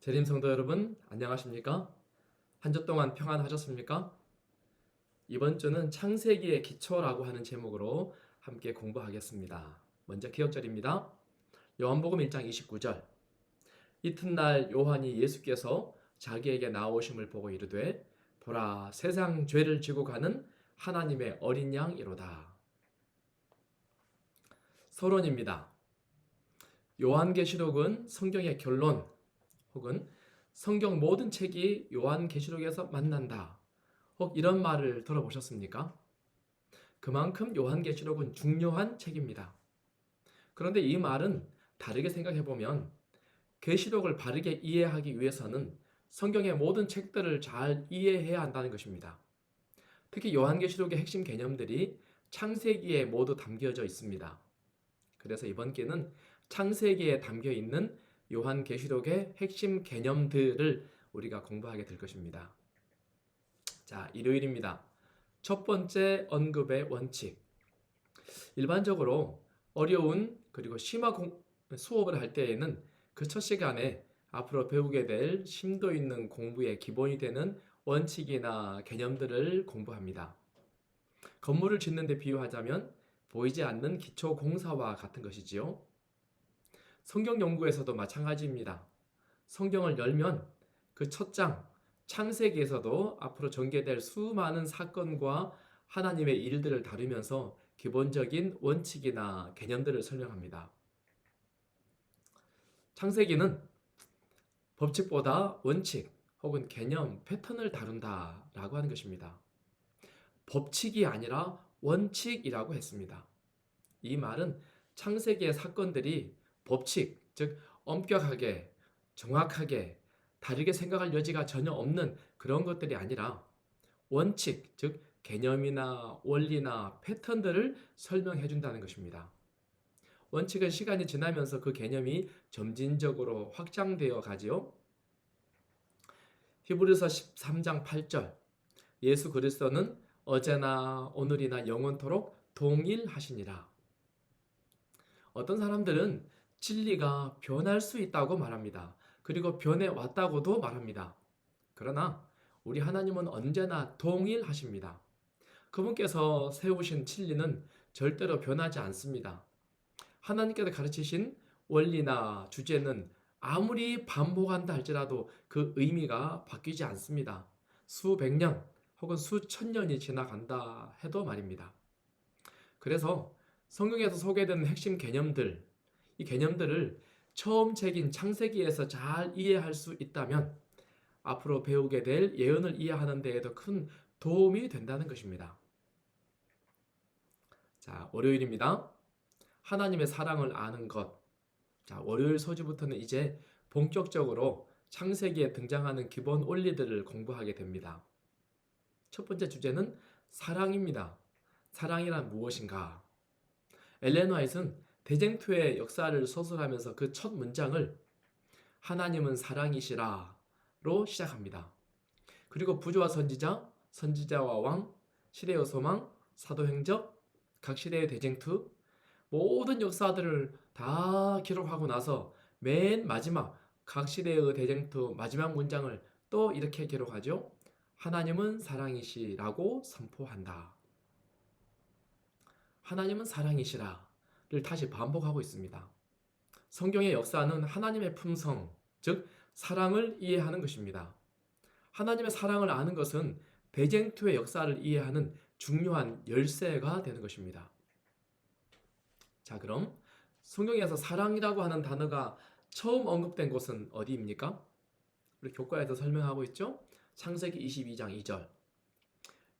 재림 성도 여러분, 안녕하십니까? 한 주 동안 평안하셨습니까? 이번 주는 창세기의 기초라고 하는 제목으로 함께 공부하겠습니다. 먼저 기억절입니다. 요한복음 1장 29절. 이튿날 요한이 예수께서 자기에게 나오심을 보고 이르되 보라, 세상 죄를 지고 가는 하나님의 어린 양이로다. 서론입니다. 요한계시록은 성경의 결론 혹은 성경 모든 책이 요한계시록에서 만난다. 혹 이런 말을 들어보셨습니까? 그만큼 요한계시록은 중요한 책입니다. 그런데 이 말은 다르게 생각해보면 계시록을 바르게 이해하기 위해서는 성경의 모든 책들을 잘 이해해야 한다는 것입니다. 특히 요한계시록의 핵심 개념들이 창세기에 모두 담겨져 있습니다. 그래서 이번 기회는 창세기에 담겨 있는 요한계시록의 핵심 개념들을 우리가 공부하게 될 것입니다. 자, 일요일입니다. 첫 번째 언급의 원칙. 일반적으로 어려운 그리고 심화 수업을 할 때에는 그 첫 시간에 앞으로 배우게 될 심도 있는 공부의 기본이 되는 원칙이나 개념들을 공부합니다. 건물을 짓는 데 비유하자면 보이지 않는 기초 공사와 같은 것이지요. 성경 연구에서도 마찬가지입니다. 성경을 열면 그 첫 장, 창세기에서도 앞으로 전개될 수많은 사건과 하나님의 일들을 다루면서 기본적인 원칙이나 개념들을 설명합니다. 창세기는 법칙보다 원칙 혹은 개념, 패턴을 다룬다라고 하는 것입니다. 법칙이 아니라 원칙이라고 했습니다. 이 말은 창세기의 사건들이 법칙, 즉 엄격하게, 정확하게, 다르게 생각할 여지가 전혀 없는 그런 것들이 아니라 원칙, 즉 개념이나 원리나 패턴들을 설명해 준다는 것입니다. 원칙은 시간이 지나면서 그 개념이 점진적으로 확장되어 가지요. 히브리서 13장 8절. 예수 그리스도는 어제나 오늘이나 영원토록 동일하시니라. 어떤 사람들은 진리가 변할 수 있다고 말합니다. 그리고 변해 왔다고도 말합니다. 그러나 우리 하나님은 언제나 동일하십니다. 그분께서 세우신 진리는 절대로 변하지 않습니다. 하나님께서 가르치신 원리나 주제는 아무리 반복한다 할지라도 그 의미가 바뀌지 않습니다. 수백 년 혹은 수천 년이 지나간다 해도 말입니다. 그래서 성경에서 소개되는 핵심 개념들, 이 개념들을 처음 책인 창세기에서 잘 이해할 수 있다면 앞으로 배우게 될 예언을 이해하는 데에도 큰 도움이 된다는 것입니다. 자, 월요일입니다. 하나님의 사랑을 아는 것. 자, 월요일 소주부터는 이제 본격적으로 창세기에 등장하는 기본 원리들을 공부하게 됩니다. 첫 번째 주제는 사랑입니다. 사랑이란 무엇인가? 엘렌 화이트는 대쟁투의 역사를 서술하면서 그 첫 문장을 하나님은 사랑이시라로 시작합니다. 그리고 부조와 선지자, 선지자와 왕, 시대의 소망, 사도행적, 각 시대의 대쟁투, 모든 역사들을 다 기록하고 나서 맨 마지막 각 시대의 대쟁투 마지막 문장을 또 이렇게 기록하죠. 하나님은 사랑이시라고 선포한다. 하나님은 사랑이시라를 다시 반복하고 있습니다. 성경의 역사는 하나님의 품성, 즉 사랑을 이해하는 것입니다. 하나님의 사랑을 아는 것은 대쟁투의 역사를 이해하는 중요한 열쇠가 되는 것입니다. 자, 그럼 성경에서 사랑이라고 하는 단어가 처음 언급된 곳은 어디입니까? 우리 교과에서 설명하고 있죠? 창세기 22장 2절.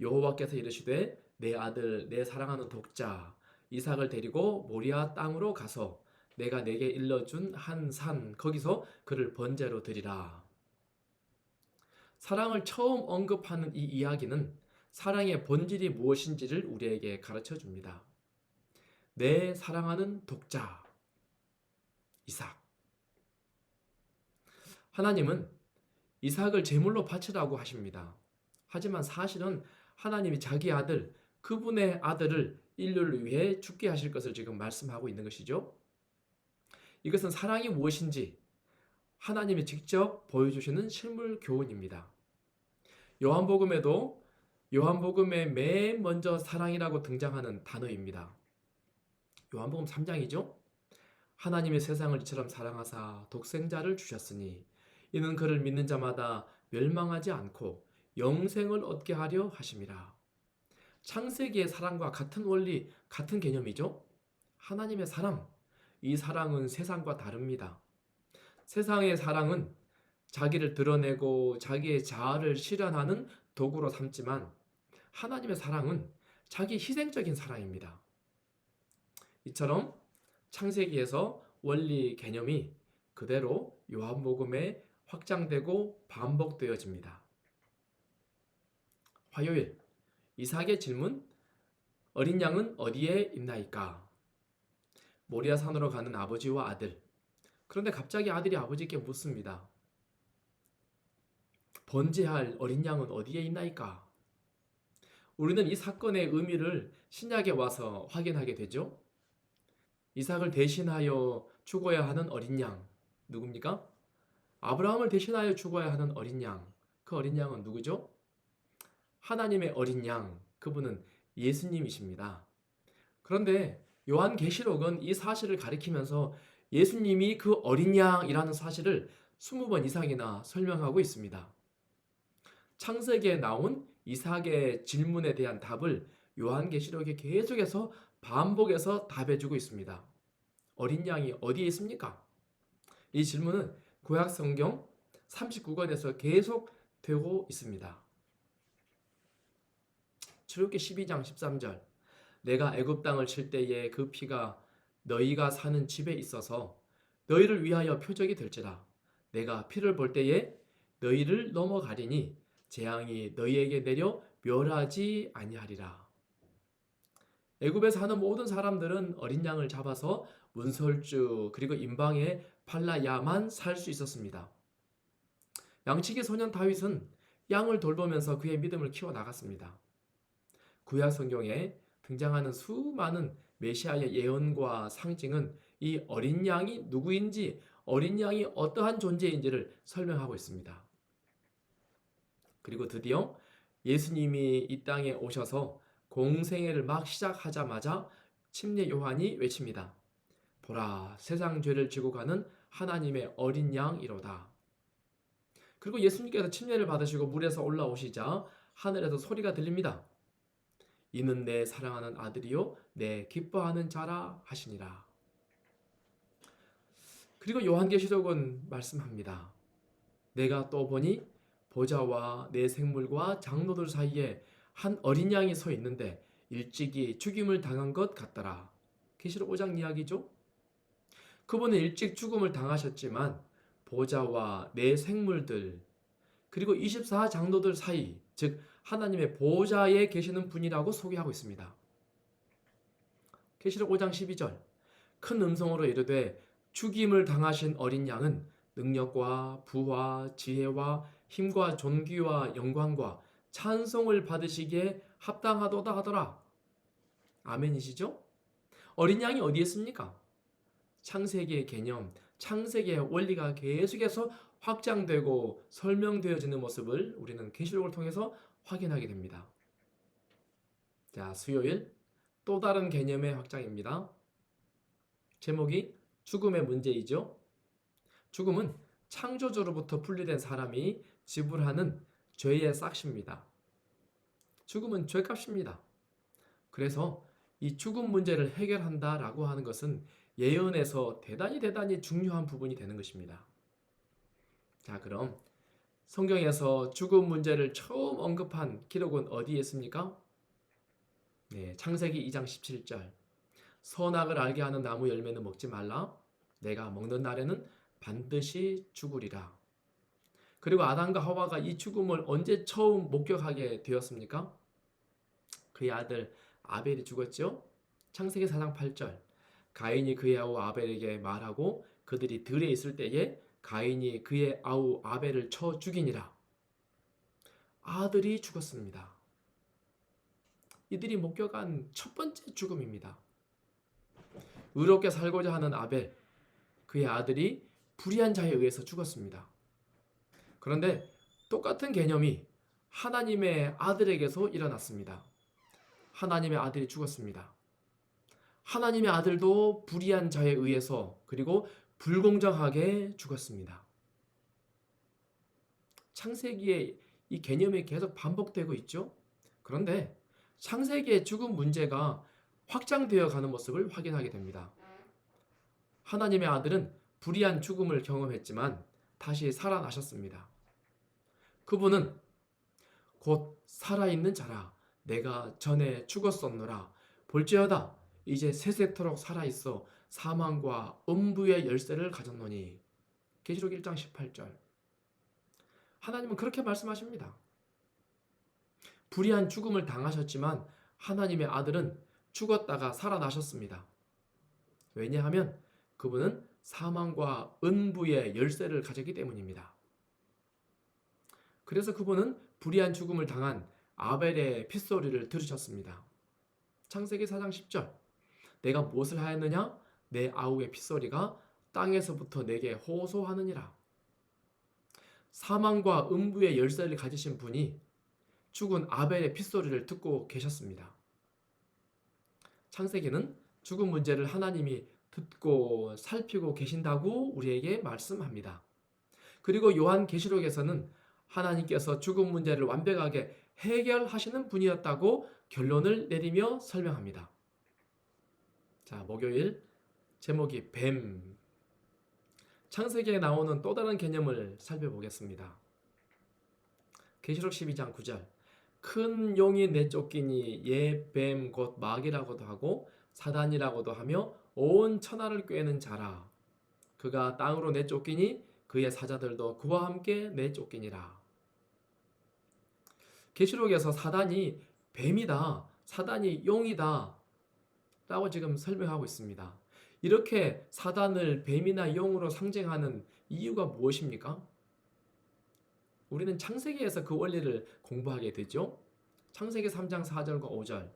여호와께서 이르시되 내 아들 내 사랑하는 독자 이삭을 데리고 모리아 땅으로 가서 내가 내게 일러준 한 산 거기서 그를 번제로 드리라. 사랑을 처음 언급하는 이 이야기는 사랑의 본질이 무엇인지를 우리에게 가르쳐 줍니다. 내 사랑하는 독자 이삭. 하나님은 이삭을 제물로 바치라고 하십니다. 하지만 사실은 하나님이 자기 아들, 그분의 아들을 인류를 위해 죽게 하실 것을 지금 말씀하고 있는 것이죠. 이것은 사랑이 무엇인지, 하나님이 직접 보여주시는 실물 교훈입니다. 요한복음에도 요한복음에 맨 먼저 사랑이라고 등장하는 단어입니다. 요한복음 3장이죠. 하나님의 세상을 이처럼 사랑하사 독생자를 주셨으니 이는 그를 믿는 자마다 멸망하지 않고 영생을 얻게 하려 하심이라. 창세기의 사랑과 같은 원리, 같은 개념이죠. 하나님의 사랑, 이 사랑은 세상과 다릅니다. 세상의 사랑은 자기를 드러내고 자기의 자아를 실현하는 도구로 삼지만 하나님의 사랑은 자기 희생적인 사랑입니다. 이처럼 창세기에서 원리 개념이 그대로 요한복음에 확장되고 반복되어집니다. 화요일, 이삭의 질문, 어린 양은 어디에 있나이까? 모리아 산으로 가는 아버지와 아들. 그런데 갑자기 아들이 아버지께 묻습니다. 번제할 어린 양은 어디에 있나이까? 우리는 이 사건의 의미를 신약에 와서 확인하게 되죠. 이삭을 대신하여 죽어야 하는 어린 양, 누굽니까? 아브라함을 대신하여 죽어야 하는 어린 양, 그 어린 양은 누구죠? 하나님의 어린 양, 그분은 예수님이십니다. 그런데 요한계시록은 이 사실을 가리키면서 예수님이 그 어린 양이라는 사실을 20번 이상이나 설명하고 있습니다. 창세기에 나온 이삭의 질문에 대한 답을 요한계시록이 계속해서 반복해서 답해주고 있습니다. 어린 양이 어디에 있습니까? 이 질문은 구약 성경 39권에서 계속 되고 있습니다. 출애굽기 12장 13절 내가 애굽 땅을 칠 때에 그 피가 너희가 사는 집에 있어서 너희를 위하여 표적이 될지라 내가 피를 볼 때에 너희를 넘어가리니 재앙이 너희에게 내려 멸하지 아니하리라. 애굽에 사는 모든 사람들은 어린 양을 잡아서 문설주 그리고 임방에 팔라야만 살 수 있었습니다. 양치기 소년 다윗은 양을 돌보면서 그의 믿음을 키워나갔습니다. 구약 성경에 등장하는 수많은 메시아의 예언과 상징은 이 어린 양이 누구인지, 어린 양이 어떠한 존재인지를 설명하고 있습니다. 그리고 드디어 예수님이 이 땅에 오셔서 공생애를 막 시작하자마자 침례 요한이 외칩니다. 보라, 세상 죄를 지고 가는 하나님의 어린 양이로다. 그리고 예수님께서 침례를 받으시고 물에서 올라오시자 하늘에서 소리가 들립니다. 이는 내 사랑하는 아들이요 내 기뻐하는 자라 하시니라. 그리고 요한계시록은 말씀합니다. 내가 또 보니 보좌와 내 생물과 장로들 사이에 한 어린 양이 서 있는데 일찍이 죽임을 당한 것 같더라. 계시록 5장 이야기죠. 그분은 일찍 죽음을 당하셨지만 보좌와 내 생물들 그리고 24 장로들 사이, 즉 하나님의 보좌에 계시는 분이라고 소개하고 있습니다. 계시록 5장 12절 큰 음성으로 이르되 죽임을 당하신 어린 양은 능력과 부와 지혜와 힘과 존귀와 영광과 찬송을 받으시기에 합당하도다 하더라. 아멘이시죠? 어린 양이 어디에 있습니까? 창세기의 개념, 창세기의 원리가 계속해서 확장되고 설명되어지는 모습을 우리는 계시록을 통해서 확인하게 됩니다. 자, 수요일 또 다른 개념의 확장입니다. 제목이 죽음의 문제이죠. 죽음은 창조주로부터 분리된 사람이 지불하는 죄의 싹시입니다. 죽음은 죄값입니다. 그래서 이 죽음 문제를 해결한다라고 하는 것은 예언에서 대단히 중요한 부분이 되는 것입니다. 자, 그럼 성경에서 죽음 문제를 처음 언급한 기록은 어디에 있습니까? 네, 창세기 2장 17절. 선악을 알게 하는 나무 열매는 먹지 말라. 내가 먹는 날에는 반드시 죽으리라. 그리고 아담과 하와가 이 죽음을 언제 처음 목격하게 되었습니까? 그의 아들 아벨이 죽었죠. 창세기 4장 8절. 가인이 그의 아우 아벨에게 말하고 그들이 들에 있을 때에 가인이 그의 아우 아벨을 쳐 죽이니라. 아들이 죽었습니다. 이들이 목격한 첫 번째 죽음입니다. 의롭게 살고자 하는 아벨, 그의 아들이 불의한 자에 의해서 죽었습니다. 그런데 똑같은 개념이 하나님의 아들에게서 일어났습니다. 하나님의 아들이 죽었습니다. 하나님의 아들도 불의한 자에 의해서 그리고 불공정하게 죽었습니다. 창세기에 이 개념이 계속 반복되고 있죠. 그런데 창세기의 죽음 문제가 확장되어 가는 모습을 확인하게 됩니다. 하나님의 아들은 불의한 죽음을 경험했지만 다시 살아나셨습니다. 그분은 곧 살아있는 자라 내가 전에 죽었었노라 볼지어다 이제 세세토록 살아있어 사망과 음부의 열쇠를 가졌노니. 계시록 1장 18절. 하나님은 그렇게 말씀하십니다. 불의한 죽음을 당하셨지만 하나님의 아들은 죽었다가 살아나셨습니다. 왜냐하면 그분은 사망과 음부의 열쇠를 가졌기 때문입니다. 그래서 그분은 불의한 죽음을 당한 아벨의 핏소리를 들으셨습니다. 창세기 4장 10절. 내가 무엇을 하였느냐? 내 아우의 핏소리가 땅에서부터 내게 호소하느니라. 사망과 음부의 열쇠를 가지신 분이 죽은 아벨의 핏소리를 듣고 계셨습니다. 창세기는 죽음 문제를 하나님이 듣고 살피고 계신다고 우리에게 말씀합니다. 그리고 요한계시록에서는 하나님께서 죽음 문제를 완벽하게 해결하시는 분이었다고 결론을 내리며 설명합니다. 자, 목요일 제목이 뱀. 창세기에 나오는 또 다른 개념을 살펴보겠습니다. 계시록 12장 9절. 큰 용이 내쫓기니 옛 뱀 곧 마귀라고도 하고 사단이라고도 하며 온 천하를 꿰는 자라. 그가 땅으로 내쫓기니 그의 사자들도 그와 함께 내쫓기니라. 계시록에서 사단이 뱀이다, 사단이 용이다 라고 지금 설명하고 있습니다. 이렇게 사단을 뱀이나 용으로 상징하는 이유가 무엇입니까? 우리는 창세기에서 그 원리를 공부하게 되죠. 창세기 3장 4절과 5절.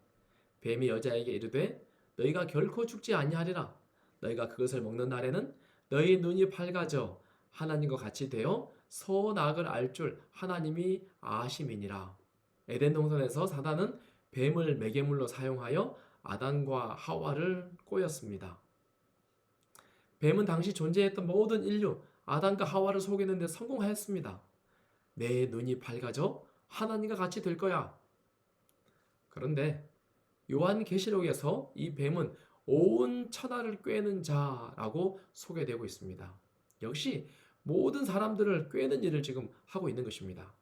뱀이 여자에게 이르되 너희가 결코 죽지 아니하리라. 너희가 그것을 먹는 날에는 너희 눈이 밝아져 하나님과 같이 되어 선악을 알 줄 하나님이 아심이니라. 에덴 동산에서 사단은 뱀을 매개물로 사용하여 아담과 하와를 꼬였습니다. 뱀은 당시 존재했던 모든 인류 아담과 하와를 속이는 데 성공하였습니다. 내 눈이 밝아져 하나님과 같이 될 거야. 그런데 요한계시록에서 이 뱀은 온 천하를 꿰는 자라고 소개되고 있습니다. 역시 모든 사람들을 꿰는 일을 지금 하고 있는 것입니다.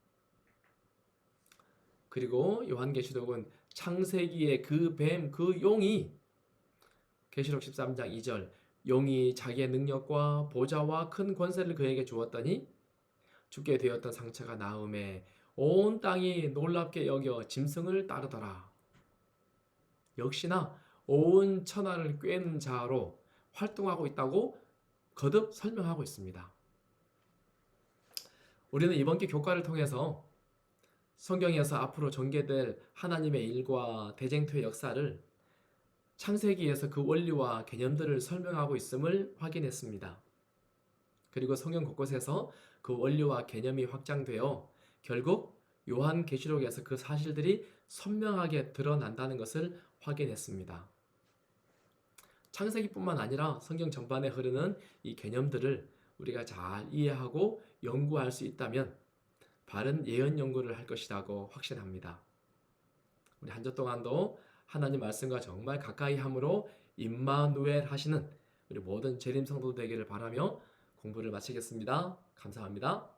그리고 요한계시록은 창세기의 그 뱀, 그 용이 계시록 13장 2절 용이 자기의 능력과 보좌와 큰 권세를 그에게 주었더니 죽게 되었던 상처가 나음에 온 땅이 놀랍게 여겨 짐승을 따르더라. 역시나 온 천하를 꿰는 자로 활동하고 있다고 거듭 설명하고 있습니다. 우리는 이번 기 교과를 통해서 성경에서 앞으로 전개될 하나님의 일과 대쟁투의 역사를 창세기에서 그 원리와 개념들을 설명하고 있음을 확인했습니다. 그리고 성경 곳곳에서 그 원리와 개념이 확장되어 결국 요한계시록에서 그 사실들이 선명하게 드러난다는 것을 확인했습니다. 창세기뿐만 아니라 성경 전반에 흐르는 이 개념들을 우리가 잘 이해하고 연구할 수 있다면 바른 예언 연구를 할 것이라고 확신합니다. 우리 한 주 동안도 하나님 말씀과 정말 가까이 함으로 임마누엘 하시는 우리 모든 재림 성도 되기를 바라며 공부를 마치겠습니다. 감사합니다.